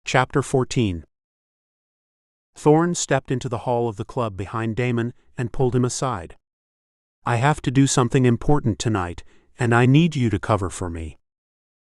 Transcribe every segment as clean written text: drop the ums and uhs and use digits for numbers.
Chapter 14. Thorn stepped into the hall of the club behind Damon and pulled him aside. "I have to do something important tonight, and I need you to cover for me.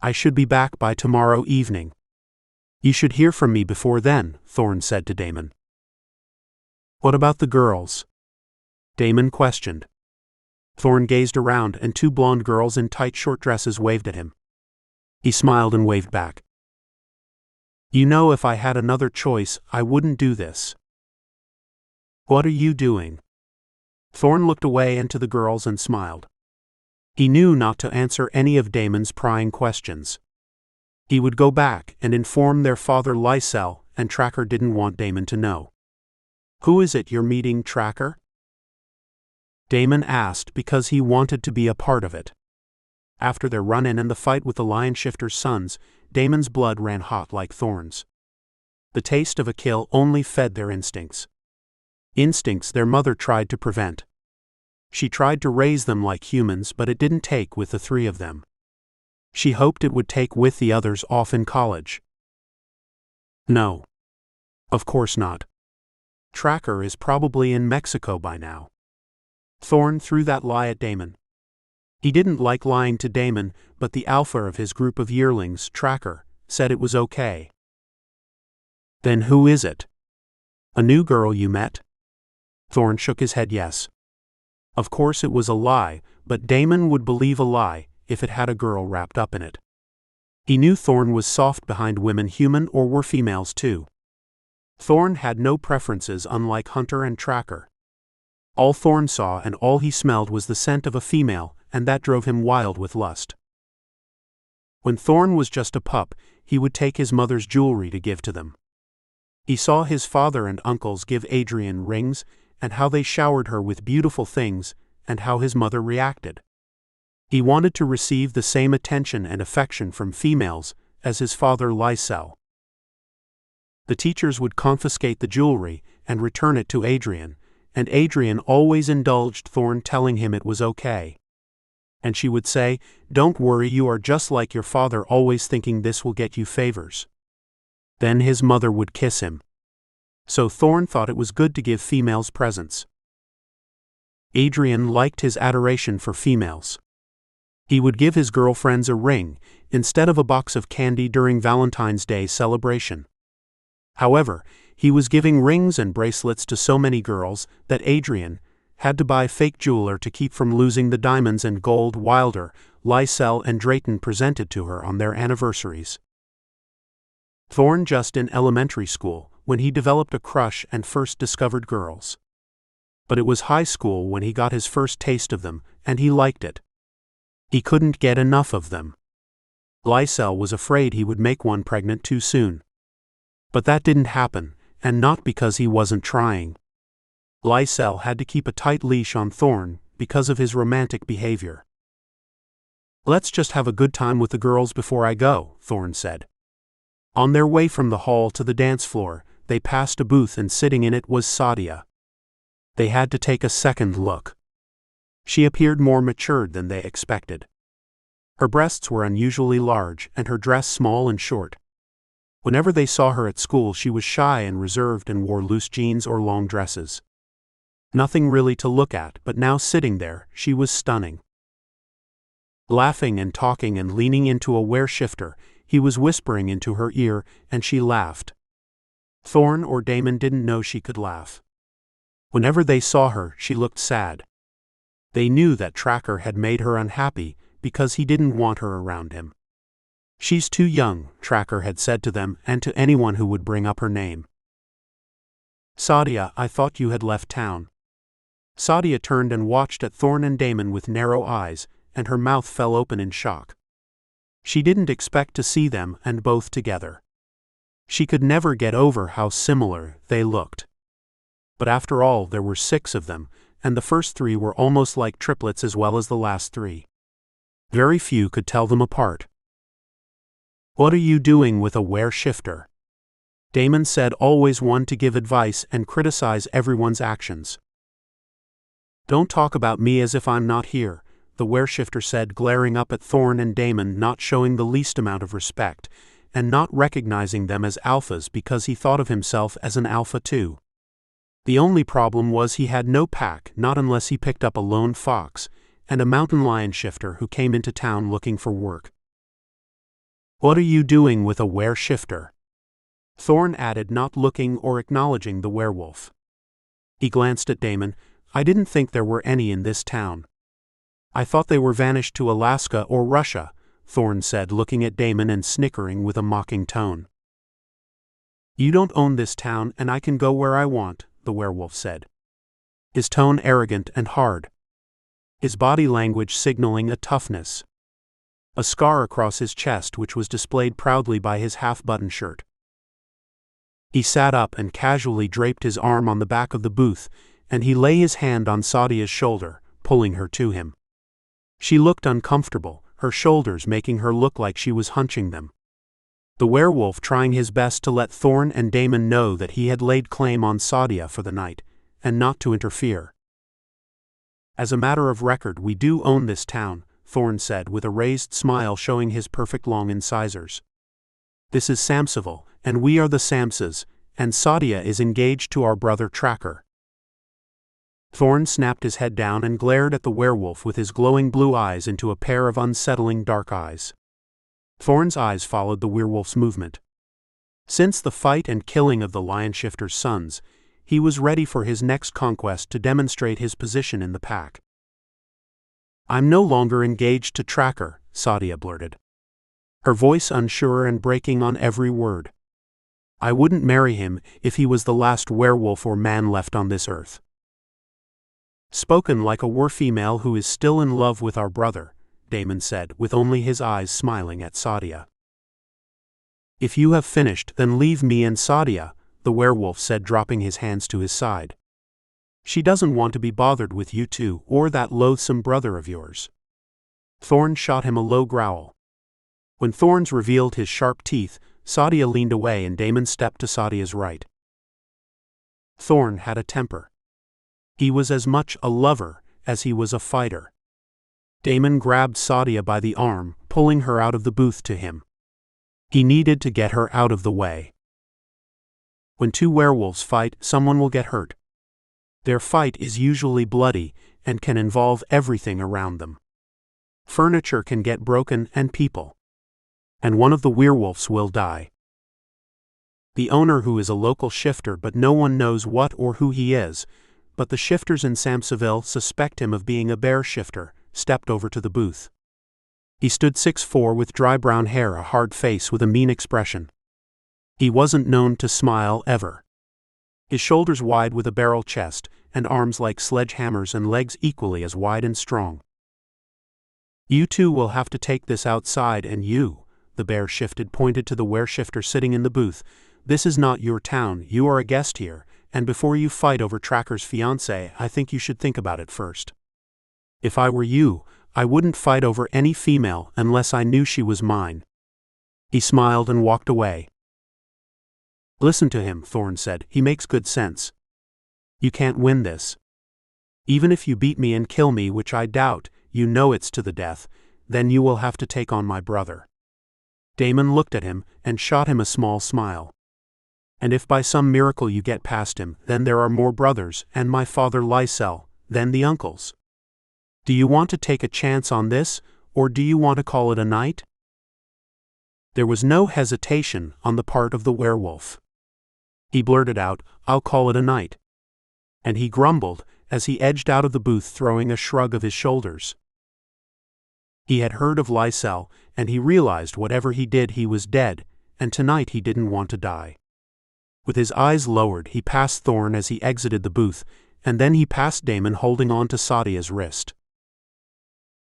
I should be back by tomorrow evening. You should hear from me before then," Thorn said to Damon. "What about the girls?" Damon questioned. Thorn gazed around, and two blonde girls in tight short dresses waved at him. He smiled and waved back. "You know, if I had another choice, I wouldn't do this." "What are you doing?" Thorn looked away and to the girls and smiled. He knew not to answer any of Damon's prying questions. He would go back and inform their father Lysel, and Tracker didn't want Damon to know. "Who is it you're meeting, Tracker?" Damon asked because he wanted to be a part of it. After their run-in and the fight with the Lion Shifter's sons, Damon's blood ran hot like Thorn's. The taste of a kill only fed their instincts. Instincts their mother tried to prevent. She tried to raise them like humans, but it didn't take with the three of them. She hoped it would take with the others off in college. No. Of course not. Tracker is probably in Mexico by now. Thorn threw that lie at Damon. He didn't like lying to Damon, but the alpha of his group of yearlings, Tracker, said it was okay. "Then who is it? A new girl you met?" Thorn shook his head yes. Of course it was a lie, but Damon would believe a lie if it had a girl wrapped up in it. He knew Thorn was soft behind women, human or were females too. Thorn had no preferences, unlike Hunter and Tracker. All Thorn saw and all he smelled was the scent of a female, and that drove him wild with lust. When Thorn was just a pup, he would take his mother's jewelry to give to them. He saw his father and uncles give Adrian rings, and how they showered her with beautiful things, and how his mother reacted. He wanted to receive the same attention and affection from females as his father Lysel. The teachers would confiscate the jewelry and return it to Adrian, and Adrian always indulged Thorn, telling him it was okay. And she would say, "Don't worry, you are just like your father, always thinking this will get you favors." Then his mother would kiss him. So Thorn thought it was good to give females presents. Adrian liked his adoration for females. He would give his girlfriends a ring instead of a box of candy during Valentine's Day celebration. However, he was giving rings and bracelets to so many girls that Adrian had to buy fake jeweler to keep from losing the diamonds and gold Wilder, Lysel and Drayton presented to her on their anniversaries. Thorn just in elementary school when he developed a crush and first discovered girls. But it was high school when he got his first taste of them, and he liked it. He couldn't get enough of them. Lysel was afraid he would make one pregnant too soon. But that didn't happen, and not because he wasn't trying. Lysel had to keep a tight leash on Thorn because of his romantic behavior. "Let's just have a good time with the girls before I go," Thorn said. On their way from the hall to the dance floor, they passed a booth, and sitting in it was Sadia. They had to take a second look. She appeared more matured than they expected. Her breasts were unusually large, and her dress small and short. Whenever they saw her at school, she was shy and reserved and wore loose jeans or long dresses. Nothing really to look at, but now sitting there, she was stunning. Laughing and talking and leaning into a wereshifter, he was whispering into her ear, and she laughed. Thorn or Damon didn't know she could laugh. Whenever they saw her, she looked sad. They knew that Tracker had made her unhappy because he didn't want her around him. "She's too young," Tracker had said to them and to anyone who would bring up her name. "Sadia, I thought you had left town." Sadia turned and watched at Thorn and Damon with narrow eyes, and her mouth fell open in shock. She didn't expect to see them and both together. She could never get over how similar they looked. But after all, there were 6 of them, and the first 3 were almost like triplets as well as the last 3. Very few could tell them apart. "What are you doing with a wereshifter?" Damon said, always one to give advice and criticize everyone's actions. "Don't talk about me as if I'm not here," the wereshifter said, glaring up at Thorn and Damon, not showing the least amount of respect, and not recognizing them as alphas because he thought of himself as an alpha too. The only problem was he had no pack, not unless he picked up a lone fox, and a mountain lion shifter who came into town looking for work. "What are you doing with a were-shifter?" Thorn added, not looking or acknowledging the werewolf. He glanced at Damon. "I didn't think there were any in this town." "I thought they were vanished to Alaska or Russia," Thorn said, looking at Damon and snickering with a mocking tone. "You don't own this town and I can go where I want," the werewolf said. His tone arrogant and hard. His body language signaling a toughness. A scar across his chest which was displayed proudly by his half-button shirt. He sat up and casually draped his arm on the back of the booth, and he lay his hand on Sadia's shoulder, pulling her to him. She looked uncomfortable, her shoulders making her look like she was hunching them. The werewolf trying his best to let Thorn and Damon know that he had laid claim on Sadia for the night, and not to interfere. "As a matter of record, we do own this town," Thorn said with a raised smile showing his perfect long incisors. "This is Samsaville, and we are the Samsas, and Sadia is engaged to our brother Tracker." Thorn snapped his head down and glared at the werewolf with his glowing blue eyes into a pair of unsettling dark eyes. Thorn's eyes followed the werewolf's movement. Since the fight and killing of the lion shifter's sons, he was ready for his next conquest to demonstrate his position in the pack. "I'm no longer engaged to Tracker," Sadia blurted, her voice unsure and breaking on every word. "I wouldn't marry him if he was the last werewolf or man left on this earth." "Spoken like a war-female who is still in love with our brother," Damon said, with only his eyes smiling at Sadia. "If you have finished, then leave me and Sadia," the werewolf said, dropping his hands to his side. "She doesn't want to be bothered with you two or that loathsome brother of yours." Thorn shot him a low growl. When Thorns revealed his sharp teeth, Sadia leaned away and Damon stepped to Sadia's right. Thorn had a temper. He was as much a lover as he was a fighter. Damon grabbed Sadia by the arm, pulling her out of the booth to him. He needed to get her out of the way. When two werewolves fight, someone will get hurt. Their fight is usually bloody and can involve everything around them. Furniture can get broken and people. And one of the werewolves will die. The owner, who is a local shifter but no one knows what or who he is, but the shifters in Samsaville suspect him of being a bear shifter, stepped over to the booth. He stood 6'4" with dry brown hair, a hard face with a mean expression. He wasn't known to smile ever. His shoulders wide with a barrel chest, and arms like sledgehammers and legs equally as wide and strong. "You two will have to take this outside, and you," the bear shifted pointed to the were-shifter sitting in the booth. "This is not your town, you are a guest here, and before you fight over Tracker's fiancée, I think you should think about it first. If I were you, I wouldn't fight over any female unless I knew she was mine." He smiled and walked away. "Listen to him," Thorn said. "He makes good sense. You can't win this. Even if you beat me and kill me, which I doubt, you know it's to the death, then you will have to take on my brother." Damon looked at him and shot him a small smile. "And if by some miracle you get past him, then there are more brothers, and my father Lysel, then the uncles. Do you want to take a chance on this, or do you want to call it a night?" There was no hesitation on the part of the werewolf. He blurted out, "I'll call it a night." And he grumbled as he edged out of the booth, throwing a shrug of his shoulders. He had heard of Lysel, and he realized whatever he did he was dead, and tonight he didn't want to die. With his eyes lowered, he passed Thorn as he exited the booth, and then he passed Damon holding on to Sadia's wrist.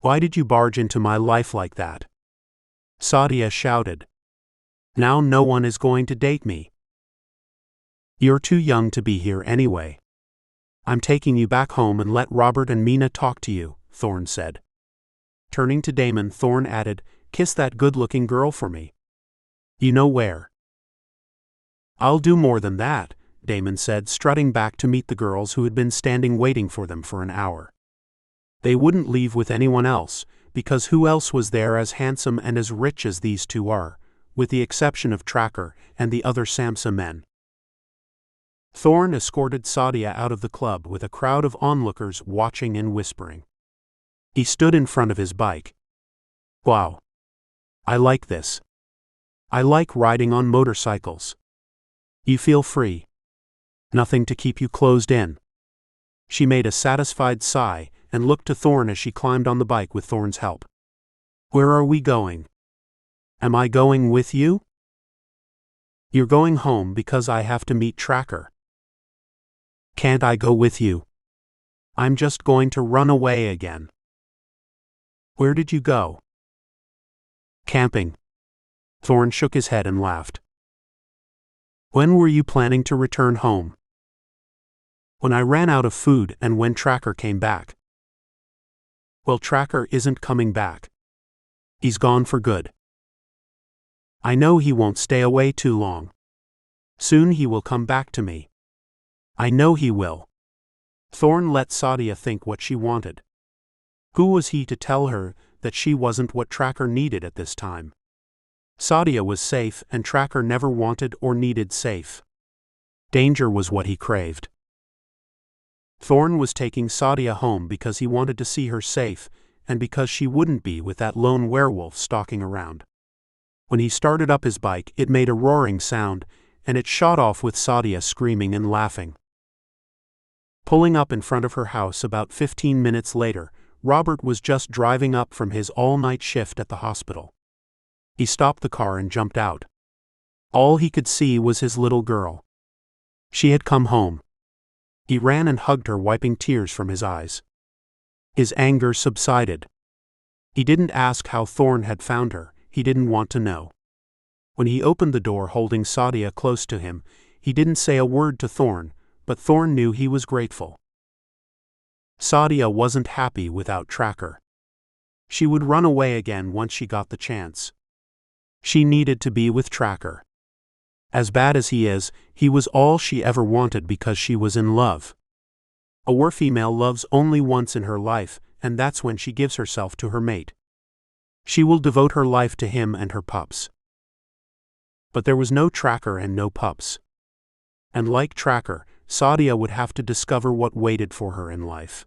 "Why did you barge into my life like that?" Sadia shouted. "Now no one is going to date me." "You're too young to be here anyway. I'm taking you back home and let Robert and Mina talk to you," Thorn said. Turning to Damon, Thorn added, "Kiss that good-looking girl for me. You know where." "I'll do more than that," Damon said, strutting back to meet the girls who had been standing waiting for them for an hour. They wouldn't leave with anyone else, because who else was there as handsome and as rich as these two are, with the exception of Tracker and the other Samsa men. Thorn escorted Sadia out of the club with a crowd of onlookers watching and whispering. He stood in front of his bike. Wow. I like this. I like riding on motorcycles. You feel free. Nothing to keep you closed in. She made a satisfied sigh and looked to Thorn as she climbed on the bike with Thorn's help. Where are we going? Am I going with you? You're going home because I have to meet Tracker. Can't I go with you? I'm just going to run away again. Where did you go? Camping. Thorn shook his head and laughed. When were you planning to return home? When I ran out of food and when Tracker came back. Well, Tracker isn't coming back. He's gone for good. I know he won't stay away too long. Soon he will come back to me. I know he will. Thorn let Sadia think what she wanted. Who was he to tell her that she wasn't what Tracker needed at this time? Sadia was safe and Tracker never wanted or needed safe. Danger was what he craved. Thorn was taking Sadia home because he wanted to see her safe and because she wouldn't be with that lone werewolf stalking around. When he started up his bike, it made a roaring sound, and it shot off with Sadia screaming and laughing. Pulling up in front of her house about 15 minutes later, Robert was just driving up from his all-night shift at the hospital. He stopped the car and jumped out. All he could see was his little girl. She had come home. He ran and hugged her, wiping tears from his eyes. His anger subsided. He didn't ask how Thorn had found her, he didn't want to know. When he opened the door holding Sadia close to him, he didn't say a word to Thorn, but Thorn knew he was grateful. Sadia wasn't happy without Tracker. She would run away again once she got the chance. She needed to be with Tracker. As bad as he was all she ever wanted because she was in love. A werefemale loves only once in her life, and that's when she gives herself to her mate. She will devote her life to him and her pups. But there was no Tracker and no pups. And like Tracker, Sadia would have to discover what waited for her in life.